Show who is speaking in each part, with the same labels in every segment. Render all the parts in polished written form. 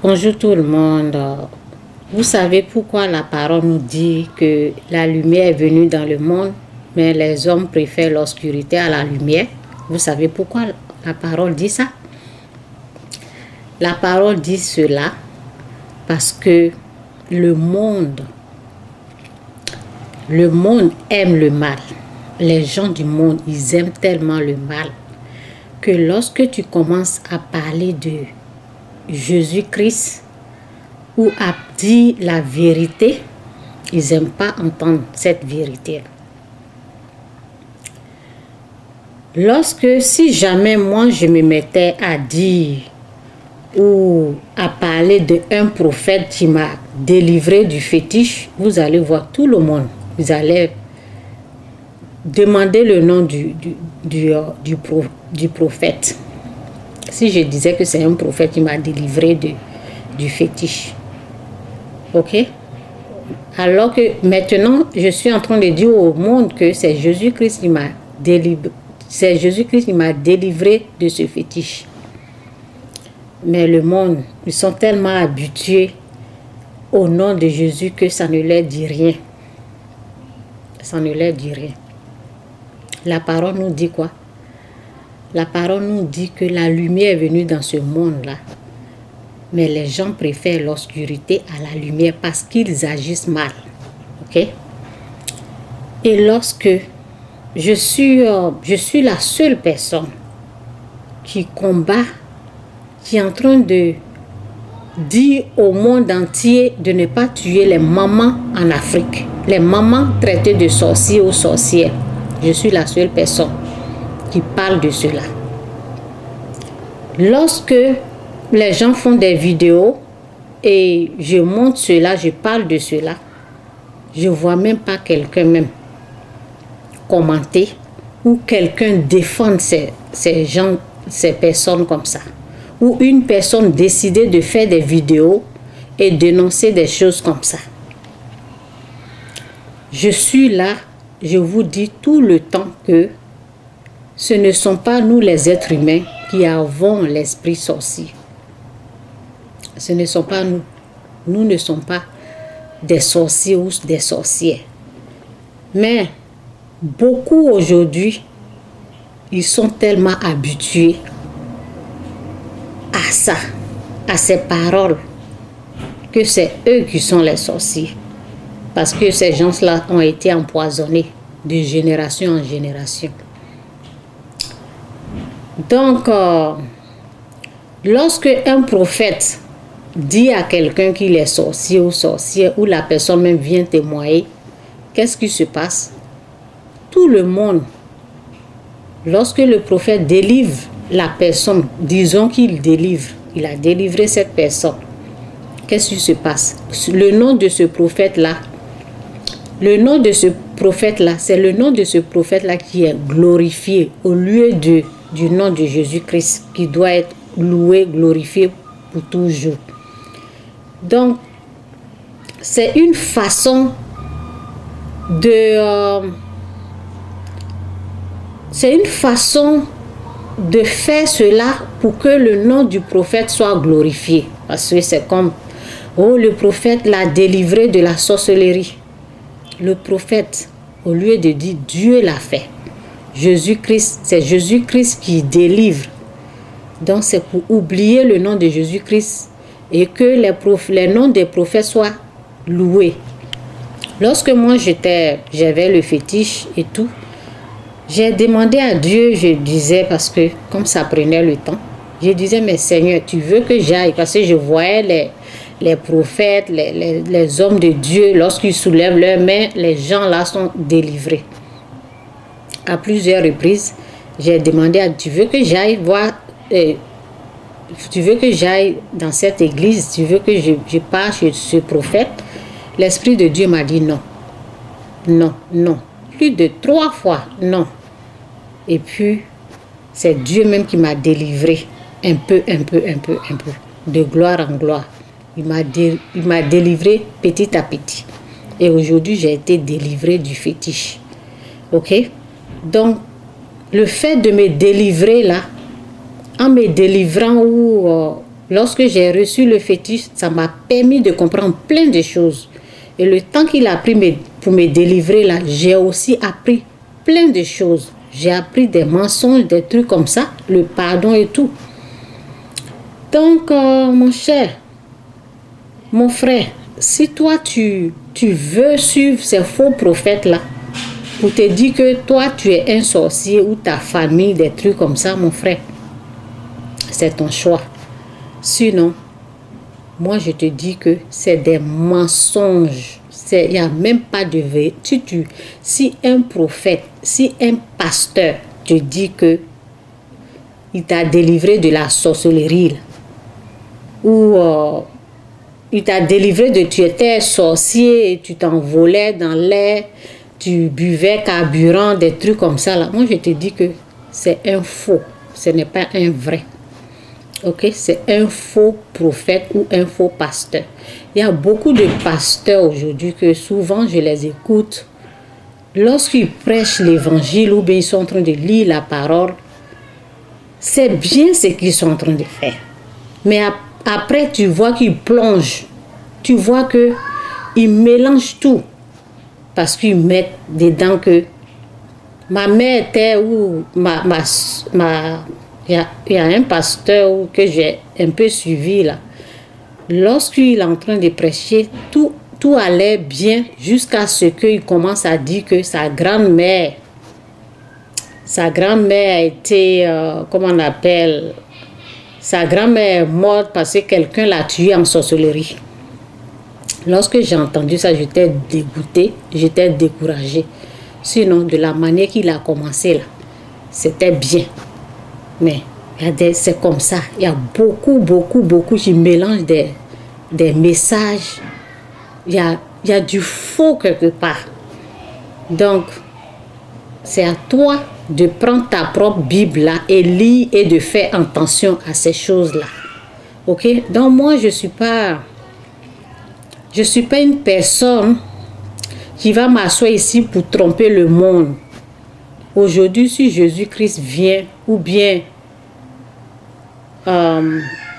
Speaker 1: Bonjour tout le monde. Vous savez pourquoi la parole nous dit que la lumière est venue dans le monde, mais les hommes préfèrent l'obscurité à la lumière? Vous savez pourquoi la parole dit ça? La parole dit cela parce que le monde aime le mal. Les gens du monde, ils aiment tellement le mal que lorsque tu commences à parler de Jésus-Christ ou à dire la vérité, ils n'aiment pas entendre cette vérité. Si jamais moi je me mettais à dire ou à parler d'un prophète qui m'a délivré du fétiche, vous allez voir tout le monde. Vous allez demander le nom du prophète. Si je disais que c'est un prophète qui m'a délivré du fétiche. Ok? Alors que maintenant, je suis en train de dire au monde que c'est Jésus-Christ qui m'a délivré. C'est Jésus-Christ qui m'a délivré de ce fétiche. Mais le monde, ils sont tellement habitués au nom de Jésus que ça ne leur dit rien. Ça ne leur dit rien. La parole nous dit quoi? La parole nous dit que la lumière est venue dans ce monde-là. Mais les gens préfèrent l'obscurité à la lumière parce qu'ils agissent mal. Ok? Et lorsque je suis la seule personne qui combat, qui est en train de dire au monde entier de ne pas tuer les mamans en Afrique, les mamans traitées de sorciers ou sorcières. Je suis la seule personne qui parle de cela. Lorsque les gens font des vidéos et je montre cela, je parle de cela, je ne vois même pas quelqu'un même commenter ou quelqu'un défendre ces gens, ces personnes comme ça. Ou une personne décider de faire des vidéos et dénoncer des choses comme ça. Je suis là, je vous dis tout le temps que ce ne sont pas nous les êtres humains qui avons l'esprit sorcier. Ce ne sont pas nous. Nous ne sommes pas des sorciers ou des sorcières. Mais beaucoup aujourd'hui, ils sont tellement habitués à ça, à ces paroles, que c'est eux qui sont les sorciers. Parce que ces gens-là ont été empoisonnés de génération en génération. Donc, lorsque un prophète dit à quelqu'un qu'il est sorcier ou sorcière, ou la personne même vient témoigner, qu'est-ce qui se passe? Tout le monde, lorsque le prophète délivre la personne, disons qu'il délivre, il a délivré cette personne, qu'est-ce qui se passe? Le nom de ce prophète-là, c'est le nom de ce prophète-là qui est glorifié au lieu du nom de Jésus-Christ qui doit être loué, glorifié pour toujours. Donc, c'est une façon de faire cela pour que le nom du prophète soit glorifié. Parce que c'est comme, le prophète l'a délivré de la sorcellerie. Le prophète, au lieu de dire Dieu l'a fait, Jésus-Christ, c'est Jésus-Christ qui délivre. Donc c'est pour oublier le nom de Jésus-Christ et que les noms des prophètes soient loués. Lorsque moi j'avais le fétiche et tout, j'ai demandé à Dieu, je disais, parce que comme ça prenait le temps, je disais, mais Seigneur, tu veux que j'aille? Parce que je voyais les prophètes, les hommes de Dieu, lorsqu'ils soulèvent leurs mains, les gens là sont délivrés. À plusieurs reprises, j'ai demandé à Dieu, tu veux que j'aille voir, tu veux que j'aille dans cette église, tu veux que je parte chez ce prophète? L'Esprit de Dieu m'a dit non. Non, non. Plus de 3 fois, non. Et puis, c'est Dieu même qui m'a délivré un peu, de gloire en gloire. Il m'a délivré petit à petit. Et aujourd'hui, j'ai été délivrée du fétiche. Ok? Donc, le fait de me délivrer là, en me délivrant ou Lorsque j'ai reçu le fétiche, ça m'a permis de comprendre plein de choses. Et le temps qu'il a pris pour me délivrer là, j'ai aussi appris plein de choses. J'ai appris des mensonges, des trucs comme ça, le pardon et tout. Donc, mon cher, mon frère, si toi tu veux suivre ces faux prophètes-là, pour te dire que toi tu es un sorcier ou ta famille, des trucs comme ça, mon frère, c'est ton choix. Sinon, moi je te dis que c'est des mensonges. Il n'y a même pas de vérité. Si un prophète, si un pasteur te dit que il t'a délivré de la sorcellerie, là, ou il t'a délivré de tu étais sorcier et tu t'envolais dans l'air, tu buvais carburant, des trucs comme ça là. Moi je te dis que c'est un faux, ce n'est pas un vrai. Ok, c'est un faux prophète ou un faux pasteur. Il y a beaucoup de pasteurs aujourd'hui que souvent je les écoute. Lorsqu'ils prêchent l'évangile ou bien ils sont en train de lire la parole, c'est bien ce qu'ils sont en train de faire. Mais après, tu vois qu'ils plongent. Tu vois qu'ils mélangent tout. Parce qu'ils mettent dedans que ma mère était ou il y a un pasteur que j'ai un peu suivi là. Lorsqu'il est en train de prêcher, tout allait bien jusqu'à ce qu'il commence à dire que sa grand-mère a été, comment on appelle, sa grand-mère est morte parce que quelqu'un l'a tuée en sorcellerie. Lorsque j'ai entendu ça, j'étais dégoûtée, j'étais découragée. Sinon, de la manière qu'il a commencé là, c'était bien. Mais c'est comme ça. Il y a beaucoup qui mélangent des messages. Il y a du faux quelque part. Donc, c'est à toi de prendre ta propre Bible là et lire et de faire attention à ces choses-là. Ok? Donc, moi, je suis pas une personne qui va m'asseoir ici pour tromper le monde. Aujourd'hui, si Jésus-Christ vient, ou bien,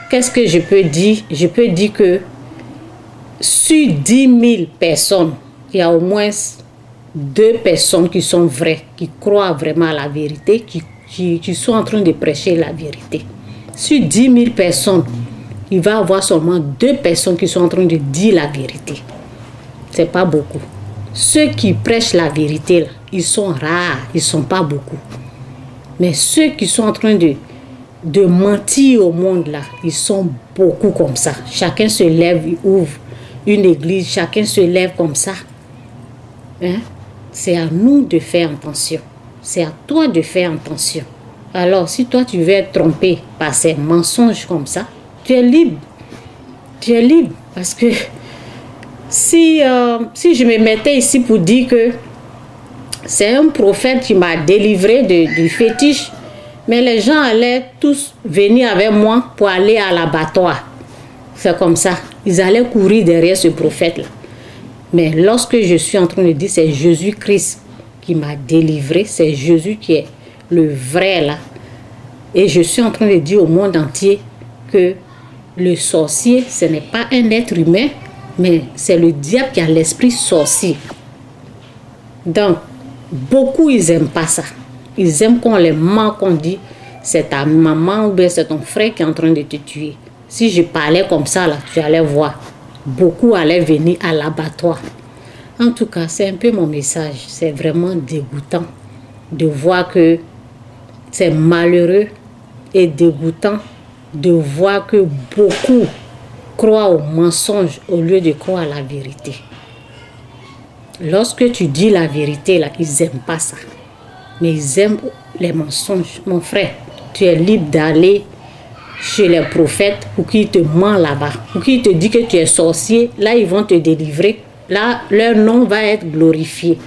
Speaker 1: qu'est-ce que je peux dire? Je peux dire que sur 10 000 personnes, il y a au moins 2 personnes qui sont vraies, qui croient vraiment à la vérité, qui sont en train de prêcher la vérité. Sur 10 000 personnes, il va y avoir seulement 2 personnes qui sont en train de dire la vérité. C'est pas beaucoup. Ceux qui prêchent la vérité, là, ils sont rares, ils ne sont pas beaucoup. Mais ceux qui sont en train de mentir au monde, là, ils sont beaucoup comme ça. Chacun se lève, il ouvre une église, chacun se lève comme ça. Hein? C'est à nous de faire attention. C'est à toi de faire attention. Alors, si toi, tu veux être trompé par ces mensonges comme ça, tu es libre. Tu es libre. Parce que si je me mettais ici pour dire que c'est un prophète qui m'a délivré du fétiche, mais les gens allaient tous venir avec moi pour aller à l'abattoir. C'est comme ça. Ils allaient courir derrière ce prophète-là. Mais lorsque je suis en train de dire c'est Jésus-Christ qui m'a délivré, c'est Jésus qui est le vrai là. Et je suis en train de dire au monde entier que le sorcier, ce n'est pas un être humain, mais c'est le diable qui a l'esprit sorcier. Donc, beaucoup, ils n'aiment pas ça. Ils aiment qu'on les ment, qu'on dit c'est ta maman ou bien c'est ton frère qui est en train de te tuer. Si je parlais comme ça, là, tu allais voir. Beaucoup allaient venir à l'abattoir. En tout cas, c'est un peu mon message. C'est vraiment dégoûtant de voir que c'est malheureux et dégoûtant de voir que beaucoup croient aux mensonges au lieu de croire à la vérité. Lorsque tu dis la vérité, là, ils n'aiment pas ça. Mais ils aiment les mensonges. Mon frère, tu es libre d'aller chez les prophètes pour qu'ils te mentent là-bas. Pour qu'ils te disent que tu es sorcier. Là, ils vont te délivrer. Là, leur nom va être glorifié.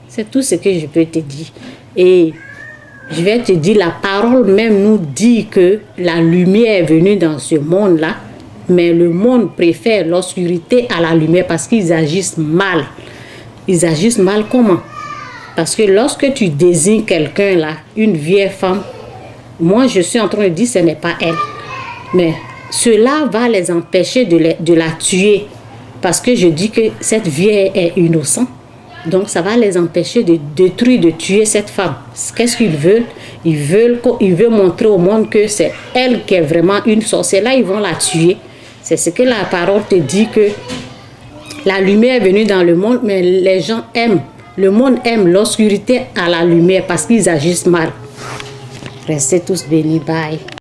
Speaker 1: C'est tout ce que je peux te dire. Et je vais te dire, la parole même nous dit que la lumière est venue dans ce monde-là. Mais le monde préfère l'obscurité à la lumière parce qu'ils agissent mal. Ils agissent mal comment? Parce que lorsque tu désignes quelqu'un là, une vieille femme, moi je suis en train de dire ce n'est pas elle. Mais cela va les empêcher de la tuer. Parce que je dis que cette vieille est innocente. Donc ça va les empêcher de détruire, de tuer cette femme. Qu'est-ce qu'ils veulent? Ils veulent montrer au monde que c'est elle qui est vraiment une sorcière. Là, ils vont la tuer. C'est ce que la parole te dit, que la lumière est venue dans le monde, mais les gens aiment. Le monde aime l'obscurité à la lumière parce qu'ils agissent mal. Restez tous bénis. Bye.